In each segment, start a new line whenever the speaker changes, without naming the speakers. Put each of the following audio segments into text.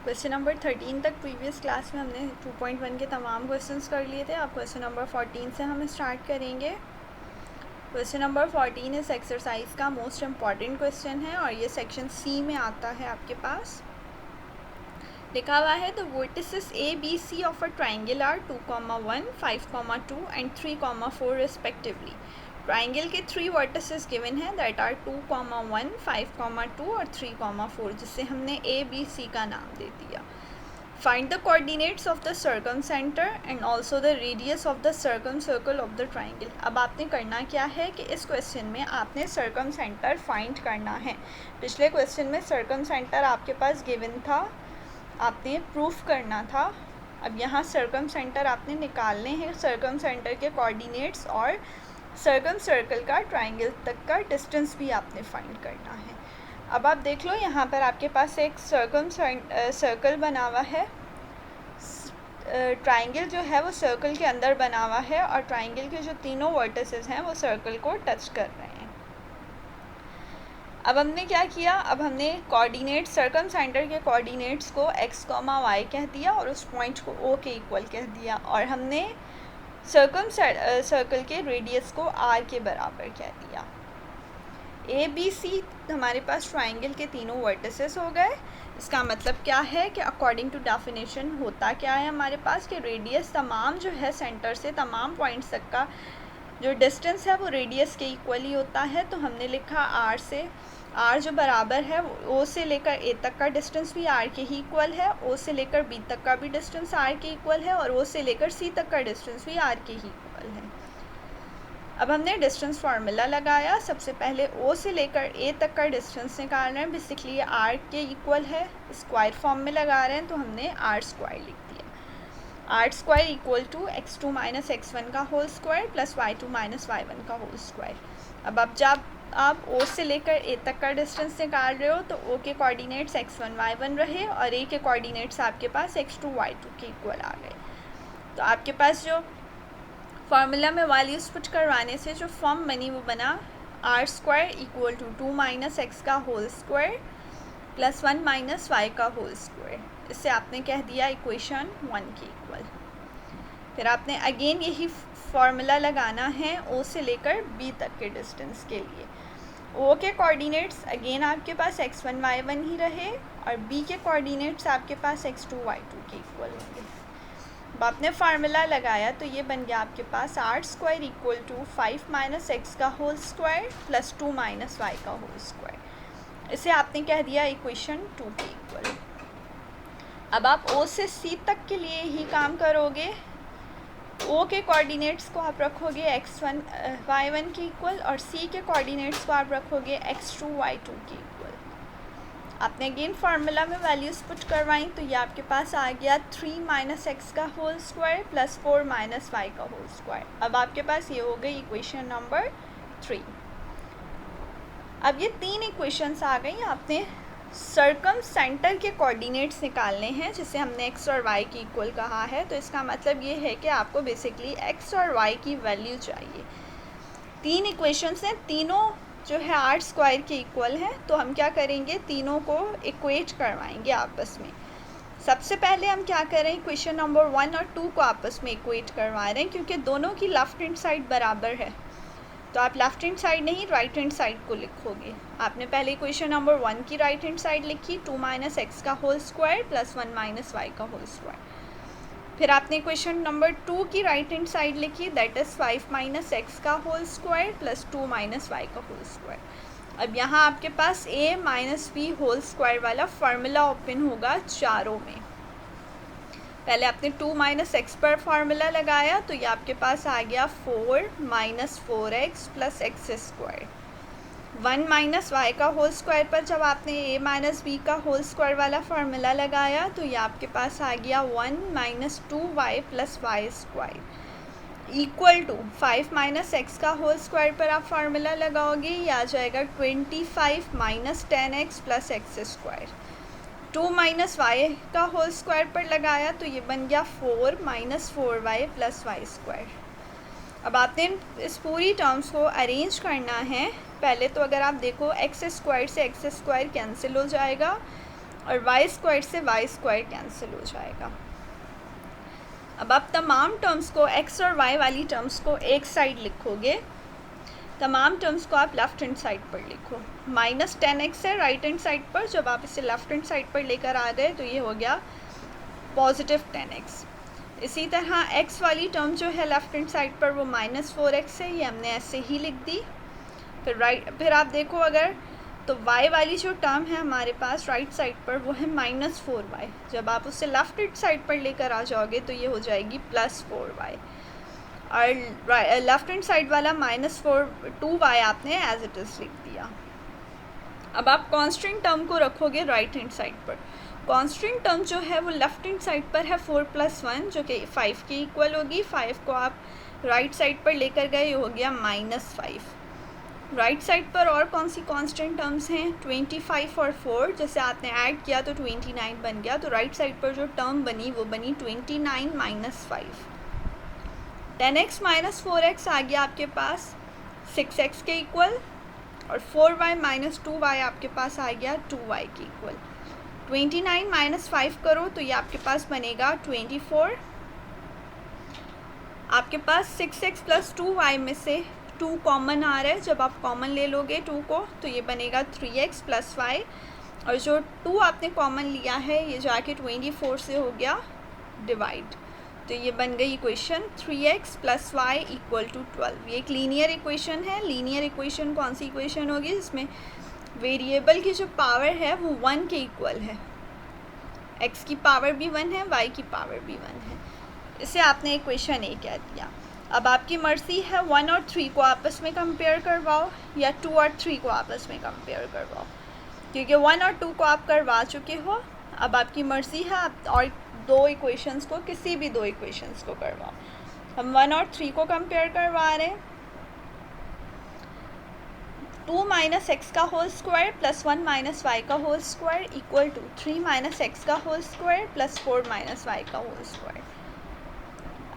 Question number 13 तक previous class में हमने 2.1 के तमाम क्वेश्चंस कर लिए थे। अब क्वेश्चन नंबर 14 से हम स्टार्ट करेंगे। क्वेश्चन नंबर 14 इस एक्सरसाइज का मोस्ट इम्पॉर्टेंट क्वेश्चन है और ये सेक्शन सी में आता है। आपके पास लिखा हुआ है the vertices A B C of a triangle are 2,1, 5,2 and 3,4 respectively. Triangle के 3 वर्टिसेस गिवन है दैट आर 2,1, 5,2 और 3,4, जिससे हमने ए बी सी का नाम दे दिया। Find the coordinates of the circum centre and also the radius of the circum circle of the triangle. अब आपने करना क्या है कि इस क्वेश्चन में आपने सर्कम सेंटर फाइंड करना है। पिछले क्वेश्चन में सर्कम सेंटर आपके पास गिवन था, आपने प्रूफ करना था। अब यहाँ सर्कम सेंटर आपने निकालने हैं, सर्कम सेंटर के कोऑर्डिनेट्स और सर्कम सर्कल का ट्राइंगल तक का डिस्टेंस भी आपने फाइंड करना है। अब आप देख लो, यहाँ पर आपके पास एक सर्कल बना हुआ है। ट्राइंगल जो है वो सर्कल के अंदर बना हुआ है और ट्राइंगल के जो तीनों वर्टिसेस हैं वो सर्कल को टच कर रहे हैं। अब हमने क्या किया, अब हमने कोऑर्डिनेट सर्कम सेंटर के कोऑर्डिनेट्स को x, y कह दिया और उस पॉइंट को O के इक्वल कह दिया, और हमने सर्कल के रेडियस को r के बराबर कह दिया। ए बी सी हमारे पास ट्राइंगल के तीनों वर्टिसेस हो गए। इसका मतलब क्या है कि अकॉर्डिंग टू डेफिनेशन होता क्या है हमारे पास कि रेडियस तमाम जो है सेंटर से तमाम पॉइंट्स तक का जो डिस्टेंस है वो रेडियस के इक्वल ही होता है। तो हमने लिखा आर से, आर जो बराबर है ओ से लेकर ए तक का डिस्टेंस भी आर के ही इक्वल है, ओ से लेकर बी तक का भी डिस्टेंस आर के इक्वल है और ओ से लेकर सी तक का डिस्टेंस भी आर के ही इक्वल है। अब हमने डिस्टेंस फार्मूला लगाया। सबसे पहले ओ से लेकर ए तक का डिस्टेंस निकालना है। बेसिकली ये आर के इक्वल है, स्क्वायर फॉर्म में लगा रहे हैं तो हमने आर स्क्वायर लिख दिया। R square equal to x2 minus x1 का whole square plus y2 minus y1 का होल स्क्वायर। अब जब आप ओ से लेकर ए तक का डिस्टेंस निकाल रहे हो तो ओ के कोऑर्डिनेट्स x1 y1 रहे और ए के कोऑर्डिनेट्स आपके पास x2 y2 के इक्वल आ गए। तो आपके पास जो फार्मूला में वैल्यूज पुट करवाने से जो फॉर्म बनी वो बना R square equal to 2 minus x का whole square plus 1 minus Y का होल स्क्वायर। इससे आपने कह दिया इक्वेशन 1 के इक्वल। फिर आपने अगेन यही फार्मूला लगाना है ओ से लेकर बी तक के डिस्टेंस के लिए। ओ के कोऑर्डिनेट्स अगेन आपके पास x1 y1 ही रहे और बी के कोऑर्डिनेट्स आपके पास x2 y2 के इक्वल होंगे। अब आपने फार्मूला लगाया तो ये बन गया आपके पास R square equal to 5 minus x का whole square plus 2 minus Y का होल स्क्वायर। इसे आपने कह दिया इक्वेशन 2 के इक्वल। अब आप ओ से सी तक के लिए ही काम करोगे। ओ के कोऑर्डिनेट्स को आप रखोगे x1 y1 के इक्वल और सी के कोऑर्डिनेट्स को आप रखोगे x2 y2 के इक्वल। आपने अगेन फार्मूला में वैल्यूज पुट करवाई तो ये आपके पास आ गया 3 माइनस एक्स का whole square plus 4 minus Y का होल स्क्वायर। अब आपके पास ये हो गई इक्वेशन नंबर 3। अब ये 3 इक्वेशंस आ गई। आपने सर्कम सेंटर के कोऑर्डिनेट्स निकालने हैं जिसे हमने x और y की इक्वल कहा है। तो इसका मतलब ये है कि आपको बेसिकली x और y की वैल्यू चाहिए। 3 इक्वेशंस हैं, तीनों जो है आर स्क्वायर के इक्वल है। तो हम क्या करेंगे, तीनों को इक्वेट करवाएंगे आपस में। सबसे पहले हम क्या करें, इक्वेशन नंबर 1 और 2 को आपस में इक्वेट करवा रहे हैं क्योंकि दोनों की लेफ्ट हैंड साइड बराबर है। तो आप लेफ्ट हैंड साइड नहीं राइट हैंड साइड को लिखोगे। आपने पहले इक्वेशन नंबर 1 की राइट हैंड साइड लिखी 2 माइनस एक्स का whole square plus 1 minus Y का होल स्क्वायर। फिर आपने इक्वेशन नंबर 2 की राइट हैंड साइड लिखी दैट इज़ 5 माइनस एक्स का whole square plus 2 minus Y का होल स्क्वायर। अब यहाँ आपके पास a minus B whole square वाला फार्मूला ओपन होगा चारों में। पहले आपने 2 माइनस एक्स पर फार्मूला लगाया तो ये आपके पास आ गया 4 minus 4x plus x square. 1 minus Y का होल स्क्वायर पर जब आपने a माइनस बी का होल स्क्वायर वाला फार्मूला लगाया तो ये आपके पास आ गया 1 minus 2y plus y square equal to 5 minus x का होल स्क्वायर पर आप फार्मूला लगाओगे, ये आ जाएगा 25 minus 10x plus x square. 2 minus Y का होल स्क्वायर पर लगाया तो ये बन गया 4 minus 4y plus y square. अब आपने इस पूरी टर्म्स को अरेंज करना है। पहले तो अगर आप देखो एक्स स्क्वायर से एक्स स्क्वायर कैंसिल हो जाएगा और वाई स्क्वायर से वाई स्क्वायर कैंसिल हो जाएगा। अब आप तमाम टर्म्स को, एक्स और वाई वाली टर्म्स को एक साइड लिखोगे, तमाम टर्म्स को आप लेफ़्ट हैंड साइड पर लिखो। -10x है राइट हैंड साइड पर, जब आप इसे लेफ़्ट हैंड साइड पर लेकर आ गए तो ये हो गया +10x। इसी तरह x वाली टर्म जो है लेफ़्ट हैंड साइड पर वो -4x है, ये हमने ऐसे ही लिख दी। फिर आप देखो अगर तो y वाली जो टर्म है हमारे पास राइट साइड पर वो है -4y, जब आप उसे लेफ़्ट हैंड साइड पर लेकर आ जाओगे तो ये हो जाएगी +4y, और लेफ़्ट हैंड साइड वाला -2y आपने एज इट इज़ लिख दिया। अब आप कांस्टेंट टर्म को रखोगे राइट हैंड साइड पर। कांस्टेंट टर्म जो है वो लेफ़्ट हैंड साइड पर है 4 + 1 जो कि 5 के इक्वल होगी। 5 को आप राइट साइड पर लेकर गए, ये हो गया -5। राइट साइड पर और कौन सी कांस्टेंट टर्म्स हैं? 25 और 4, जैसे आपने ऐड किया तो 29 बन गया, तो राइट साइड पर जो टर्म बनी वो बनी 29 - 5। 10x - 4x आ गया आपके पास 6x के इक्वल, और 4y - 2y आपके पास आ गया 2y के इक्वल। 29 - 5 करो तो ये आपके पास बनेगा 24। आपके पास 6x + 2y में से 2 कॉमन आ रहा है, जब आप कॉमन ले लोगे 2 को तो ये बनेगा 3x + y, और जो 2 आपने कॉमन लिया है ये जाके 24 से हो गया डिवाइड, तो ये बन गई इक्वेशन 3x + y = 12। ये एक लीनियर इक्वेशन है। लीनियर इक्वेशन कौन सी इक्वेशन होगी जिसमें वेरिएबल की जो पावर है वो 1 के इक्वल है, x की पावर भी 1 है, y की पावर भी 1 है। इसे आपने इक्वेशन ए कह दिया। अब आपकी मर्ज़ी है 1 और 3 को आपस में कंपेयर करवाओ या 2 और 3 को आपस में कंपेयर करवाओ, क्योंकि 1 और 2 को आप करवा चुके हो। अब आपकी मर्ज़ी है आप और 2 इक्वेशंस को, किसी भी 2 इक्वेशंस को करवाओ। हम 1 और 3 को कंपेयर करवा रहे हैं। 2 - x का होल स्क्वायर + 1 - y का whole square equal to 3 - x का होल स्क्वायर + 4 - y का होल स्क्वायर।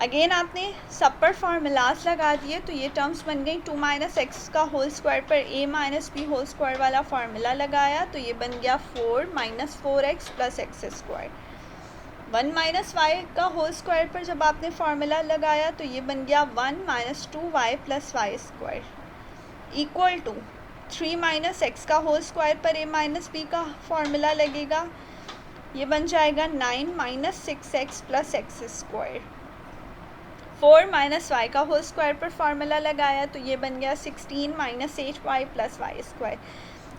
अगेन आपने सब पर फार्मूलाज लगा दिए तो ये टर्म्स बन गई। 2 - x का होल स्क्वायर पर a - b होल स्क्वायर वाला फार्मूला लगाया तो ये बन गया 4 - 4x + x²। 1 - y का होल स्क्वायर पर जब आपने फार्मूला लगाया तो ये बन गया 1 - 2y + y² equal to 3 - x का होल स्क्वायर पर a - b का फार्मूला लगेगा, ये बन जाएगा 9 - 6x + x²। 4 - y का होल स्क्वायर पर फार्मूला लगाया तो ये बन गया 16 - 8y + y²।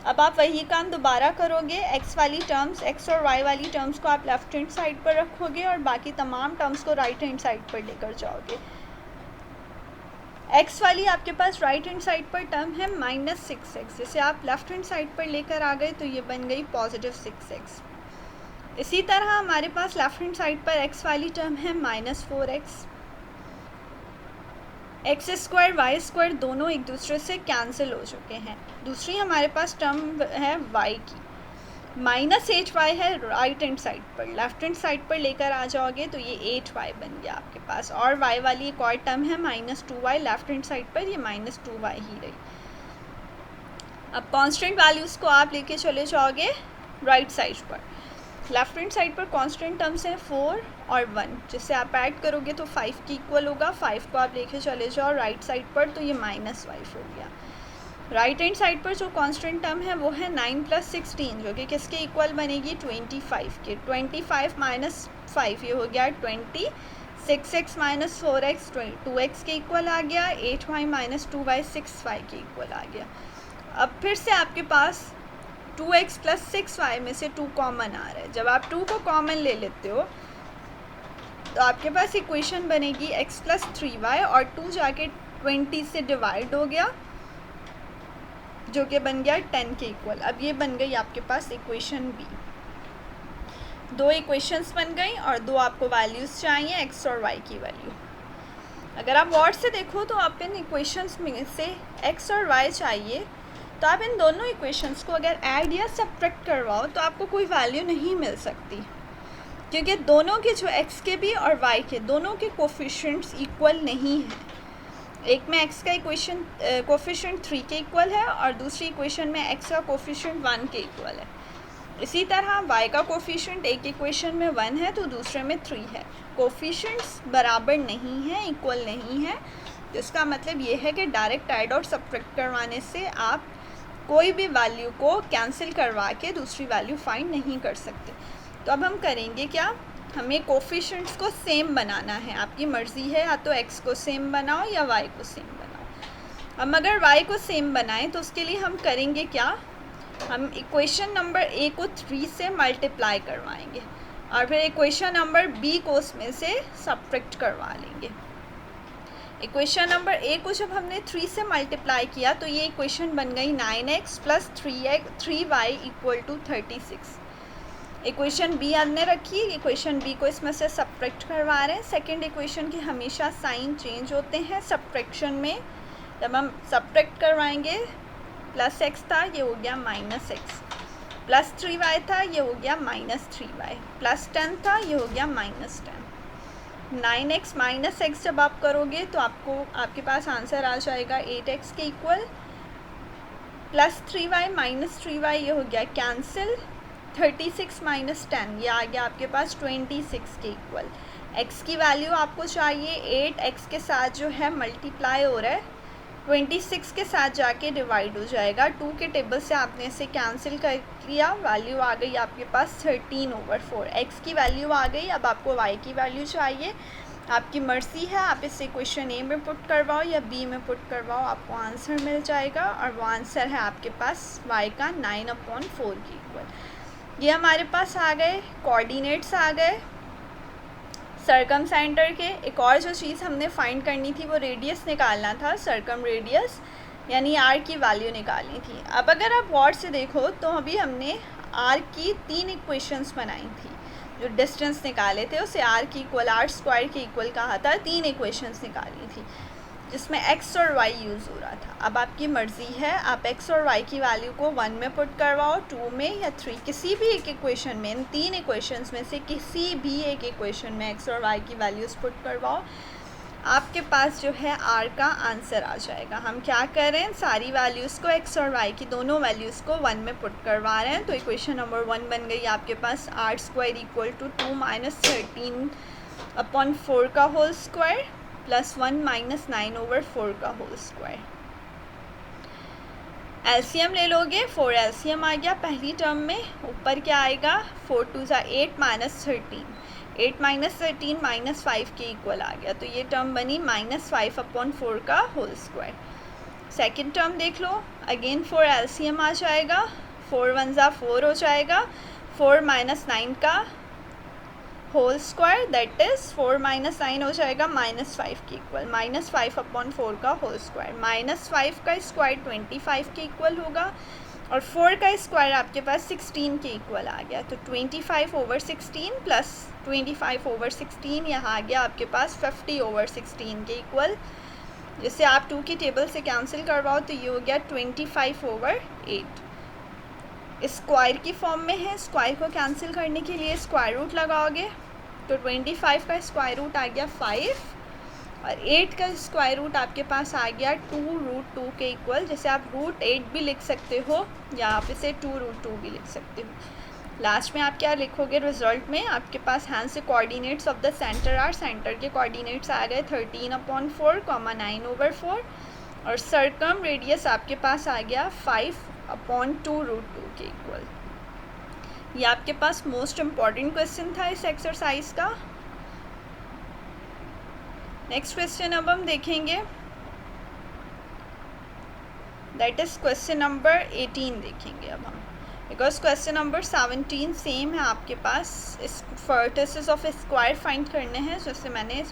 अब आप वही काम दोबारा करोगे। x वाली टर्म्स, x और y वाली टर्म्स को आप लेफ़्ट हैंड साइड पर रखोगे और बाकी तमाम टर्म्स को राइट हैंड साइड पर लेकर जाओगे। x वाली आपके पास राइट हैंड साइड पर टर्म है -6x, जिसे आप लेफ़्ट हैंड साइड पर लेकर आ गए तो ये बन गई +6x। इसी तरह हमारे पास लेफ़्ट हैंड साइड पर x वाली टर्म है -4x। x² y² दोनों एक दूसरे से कैंसिल हो चुके हैं। दूसरी हमारे पास टर्म है y की, -8y है राइट हैंड साइड पर, लेफ़्ट हैंड साइड पर लेकर आ जाओगे तो ये 8y बन गया आपके पास, और y वाली एक और टर्म है -2y, लेफ़्ट हैंड साइड पर ये -2y ही रही। अब कांस्टेंट वैल्यूज़ को आप लेके चले जाओगे राइट साइड पर। लेफ़्ट हैंड साइड पर कांस्टेंट टर्म्स हैं 4 और 1, जिससे आप ऐड करोगे तो 5 की इक्वल होगा। 5 को आप लेके चले जाओ राइट साइड पर तो ये -5 हो गया। राइट हैंड साइड पर जो कांस्टेंट टर्म है वो है 9 + 16, जो कि किसके इक्वल बनेगी? 25 के। 25 - 5 ये हो गया 20। 6x - 4x 2x के इक्वल आ गया। 8y - 2y 6y के इक्वल आ गया। अब फिर से आपके पास 2x + 6y में से 2 कॉमन आ रहा है। जब आप 2 को कॉमन ले लेते हो तो आपके पास इक्वेशन बनेगी x + 3y, और 2 जाके 20 से डिवाइड हो गया जो कि बन गया 10 के इक्वल। अब ये बन गई आपके पास इक्वेशन बी। 2 इक्वेशंस बन गई और 2 आपको वैल्यूज़ चाहिए x और y की वैल्यू। अगर आप वर्ड से देखो तो आप इन इक्वेशंस में से x और y चाहिए, तो आप इन दोनों इक्वेशंस को अगर ऐड या सब्ट्रैक्ट करवाओ तो आपको कोई वैल्यू नहीं मिल सकती, क्योंकि दोनों के जो x के भी और y के दोनों के कोफिशिएंट्स इक्वल नहीं हैं। एक में x का इक्वेशन कोफिशिएंट 3 के इक्वल है और दूसरी इक्वेशन में x का कोफिशिएंट 1 के इक्वल है। इसी तरह y का कोफिशिएंट एक इक्वेशन में 1 है तो दूसरे में 3 है। कोफिशिएंट्स बराबर नहीं है, इक्वल नहीं है, तो इसका मतलब ये है कि डायरेक्ट ऐड और सब्ट्रैक्ट करवाने से आप कोई भी वैल्यू को कैंसिल करवा के दूसरी वैल्यू फाइंड नहीं कर सकते। तो अब हम करेंगे क्या, हमें कोफिशिएंट्स को सेम बनाना है। आपकी मर्ज़ी है, या तो x को सेम बनाओ या y को सेम बनाओ। हम अगर y को सेम बनाएं तो उसके लिए हम करेंगे क्या, हम इक्वेशन नंबर a को 3 से मल्टीप्लाई करवाएंगे और फिर इक्वेशन नंबर b को उसमें से सब्ट्रैक्ट करवा लेंगे। इक्वेशन नंबर a को जब हमने 3 से मल्टीप्लाई किया तो ये इक्वेशन बन गई 9x plus 3y equal to 36। Equation b हमने रखी, इक्वेशन b को इसमें से सब्ट्रैक्ट करवा रहे हैं। सेकेंड इक्वेशन के हमेशा साइन चेंज होते हैं सब्ट्रैक्शन में। जब हम सब्ट्रैक्ट करवाएंगे, प्लस x था, ये हो गया माइनस x, प्लस 3y था, ये हो गया माइनस 3y, प्लस 10 था, ये हो गया माइनस 10। 9x माइनस x जब आप करोगे तो आपके पास आंसर आ जाएगा 8x के equal, plus 3y minus 3y, ये हो गया कैंसिल, 36 माइनस 10, ये आ गया आपके पास 26 के इक्वल। x की वैल्यू आपको चाहिए 8x के साथ जो है मल्टीप्लाई हो रहा है, 26 के साथ जाके डिवाइड हो जाएगा। 2 के टेबल से आपने इसे कैंसिल कर लिया, वैल्यू आ गई आपके पास 13/4। x की वैल्यू आ गई, अब आपको y की वैल्यू चाहिए। आपकी मर्ज़ी है, आप इसे क्वेश्चन a में पुट करवाओ या b में पुट करवाओ, आपको आंसर मिल जाएगा और वो आंसर है आपके पास y का 9/4 के इक्वल। ये हमारे पास आ गए कोऑर्डिनेट्स, आ गए सर्कम सेंटर के। एक और जो चीज़ हमने फाइंड करनी थी वो रेडियस निकालना था, सर्कम रेडियस, यानी आर की वैल्यू निकालनी थी। अब अगर आप गौर से देखो तो अभी हमने आर की 3 इक्वेशंस बनाई थी, जो डिस्टेंस निकाले थे उसे आर की इक्वल, आर स्क्वायर के इक्वल कहा था। 3 इक्वेशंस निकाली थी जिसमें x और y यूज़ हो रहा था। अब आपकी मर्ज़ी है, आप x और y की वैल्यू को 1 में पुट करवाओ, 2 में या 3, किसी भी एक इक्वेशन में, इन 3 इक्वेशंस में से किसी भी एक इक्वेशन में x और y की वैल्यूज़ पुट करवाओ, आपके पास जो है r का आंसर आ जाएगा। हम क्या कर रहे हैं, सारी वैल्यूज़ को, x और y की दोनों वैल्यूज़ को 1 में पुट करवा रहे हैं। तो इक्वेशन नंबर 1 बन गई आपके पास r square equal to 2 minus 13/4 का होल स्क्वायर प्लस 1 माइनस 9/4 का होल स्क्वायर। एलसीएम ले लोगे, 4 एलसीएम आ गया पहली टर्म में, ऊपर क्या आएगा, 4 2 ज़ा 8 माइनस 13, 8 माइनस 13 माइनस 5 के इक्वल आ गया, तो ये टर्म बनी माइनस 5/4 का होल स्क्वायर। सेकेंड टर्म देख लो, अगेन 4 एलसीएम आ जाएगा, 4 1 ज़ा 4 हो जाएगा, 4 माइनस 9 का whole square, that is 4 minus 9 हो जाएगा माइनस 5 के इक्वल, माइनस 5/4 का होल स्क्वायर। माइनस 5 का स्क्वायर 25 के इक्वल होगा और 4 का स्क्वायर आपके पास 16 के इक्वल आ गया, तो 25/16 प्लस 25/16 यहाँ आ गया आपके पास 50/16 के इक्वल, जिसे आप 2 की टेबल से कैंसिल करवाओ तो ये हो गया 25/8। स्क्वायर की फॉर्म में है, स्क्वायर को कैंसिल करने के लिए स्क्वायर रूट लगाओगे तो 25 का स्क्वायर रूट आ गया 5 और 8 का स्क्वायर रूट आपके पास आ गया 2√2 के इक्वल, जैसे आप √8 भी लिख सकते हो या आप इसे 2√2 भी लिख सकते हो। लास्ट में आप क्या लिखोगे रिजल्ट में, आपके पास हैंड से coordinates of the centre are, centre के कोऑर्डिनेट्स आ गए 13/4, 9/4 और सर्कम रेडियस आपके पास आ गया 5/2√2 के इक्वल। ये आपके पास मोस्ट इम्पॉर्टेंट क्वेश्चन था इस एक्सरसाइज का। नेक्स्ट क्वेश्चन अब हम देखेंगे, दैट इज़ क्वेश्चन नंबर 18 देखेंगे अब हम, बिकॉज क्वेश्चन नंबर 17 सेम है आपके पास। इस वर्टिसेस ऑफ स्क्वायर फाइंड करने हैं, जैसे मैंने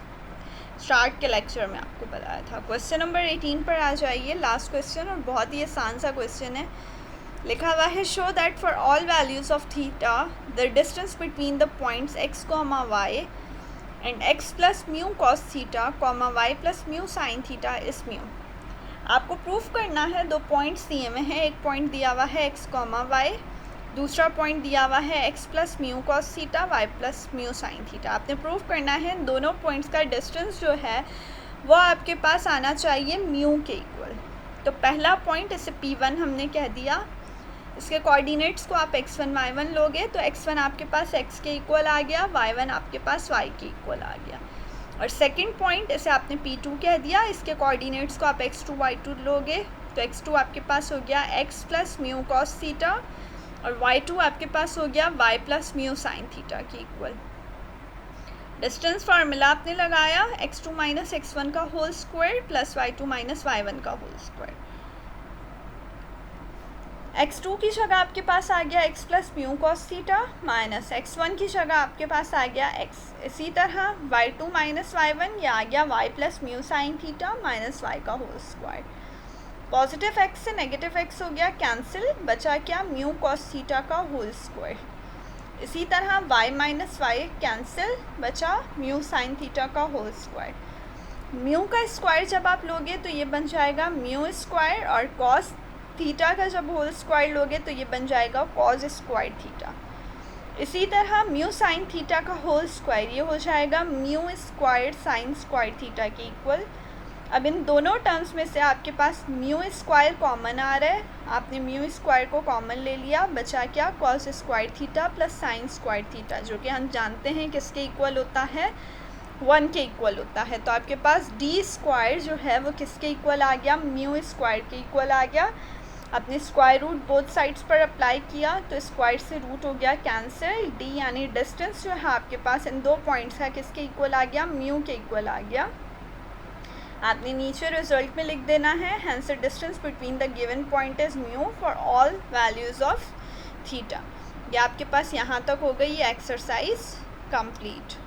स्टार्ट के लेक्चर में आपको बताया था। क्वेश्चन नंबर 18 पर आ जाइए, लास्ट क्वेश्चन, और बहुत ही आसान सा क्वेश्चन है। लिखा हुआ है, show that for all values of theta the distance between the points x, y and x plus mu cos theta, y plus mu sine theta is mu. आपको प्रूफ करना है, 2 पॉइंट्स दिए हुए हैं, एक पॉइंट दिया हुआ है x, y, दूसरा पॉइंट दिया हुआ है x plus mu cos theta, y plus mu sine theta. आपने प्रूफ करना है दोनों पॉइंट्स का डिस्टेंस जो है वो आपके पास आना चाहिए म्यू के इक्वल। तो पहला पॉइंट, इसे P1 हमने कह दिया, इसके कोऑर्डिनेट्स को आप x1 y1 लोगे तो x1 आपके पास x के इक्वल आ गया, y1 आपके पास y के इक्वल आ गया। और सेकंड पॉइंट इसे आपने P2 कह दिया, इसके कोऑर्डिनेट्स को आप x2 y2 लोगे तो x2 आपके पास हो गया x plus mu cos theta और y2 आपके पास हो गया y plus mu sine theta के इक्वल। डिस्टेंस फार्मूला आपने लगाया x2 माइनस x1 का whole square plus y2 minus y1 का होल स्क्वायर। x2 की जगह आपके पास आ गया x plus mu cos theta minus x1 की जगह आपके पास आ गया x। इसी तरह y2 माइनस y1 ये आ गया y plus mu sine theta minus y का होल स्क्वायर। पॉजिटिव x से नेगेटिव x हो गया कैंसिल, बचा क्या म्यू कॉस थीटा का होल स्क्वायर। इसी तरह y माइनस y कैंसिल, बचा म्यू साइन थीटा का होल स्क्वायर। म्यू का स्क्वायर जब आप लोगे तो ये बन जाएगा म्यू स्क्वायर और कॉस थीटा का जब होल स्क्वायर लोगे तो ये बन जाएगा कॉस स्क्वायर थीटा। इसी तरह म्यू साइन थीटा का होल स्क्वायर ये हो जाएगा mu square sine square theta के इक्वल। अब इन दोनों टर्म्स में से आपके पास म्यू स्क्वायर कॉमन आ रहा है, आपने म्यू स्क्वायर को कॉमन ले लिया, बचा क्या cos square theta plus sine square theta, जो कि हम जानते हैं किसके इक्वल होता है 1 के इक्वल होता है। तो आपके पास डी स्क्वायर जो है वो किसके इक्वल आ गया, म्यू स्क्वायर के इक्वल आ गया। आपने स्क्वायर रूट बोथ साइड्स पर अप्लाई किया तो स्क्वायर से रूट हो गया कैंसिल, डी यानी डिस्टेंस जो है आपके पास इन दो पॉइंट्स का किसके इक्वल आ गया, म्यू के इक्वल आ गया। आपने नीचे रिजल्ट में लिख देना है hence the distance between the given point is mu for all values of theta. ये आपके पास यहाँ तक हो गई ये एक्सरसाइज कंप्लीट।